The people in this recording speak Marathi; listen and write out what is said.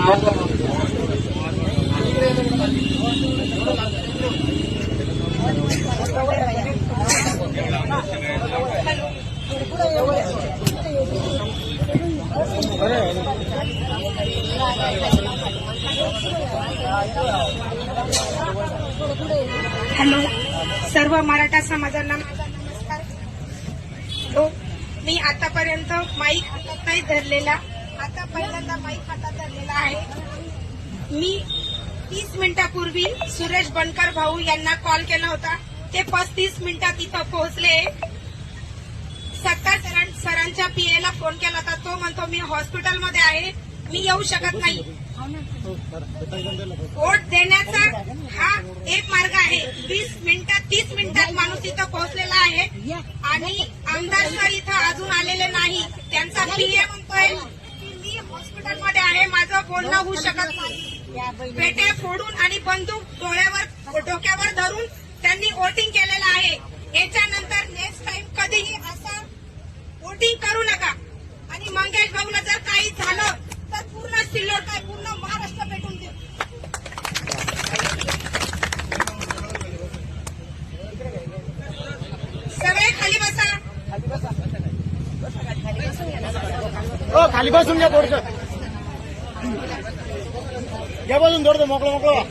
हॅलो, सर्व मराठा समाजांना माझा नमस्कार. मी आतापर्यंत माईक हातात नाही धरलेला, आता पहिल्यांदा माईक हातात धरलेला आहे. मी 30 मिनिटापूर्वी सुरेश बनकर भाऊ यांना कॉल केला होता. ते 35 मिनिटात इथं पोहोचले. सत्ता सरांच्या पीएला फोन केला होता. तो म्हणतो मी हॉस्पिटलमध्ये आहे, मी येऊ शकत नाही. वोट देण्याचा हा एक मार्ग आहे. 30 मिनिटात माणूस इथं पोहोचलेला आहे आणि आमदार सर इथं अजून आलेले नाही. त्यांचा पीए म्हणतोय की मी हॉस्पिटलमध्ये आहे, माझं बोलणं होऊ शकत नाही. पेटे फोडून आणि बंदूक डोक्यावर धरून त्यांनी वोटिंग केलेलं आहे. याच्यानंतर नेक्स्ट टाइम कधीही असं वोटिंग करू नका. आणि मंगेश भाऊला जर काही झालं तर पूर्ण सिल्लोड काय पूर्ण महाराष्ट्र भेटून देऊ. सगळे खाली बसा. खाली बसून घ्या. थोडस घ्या, बसून थोडं मोकळं मोकळं.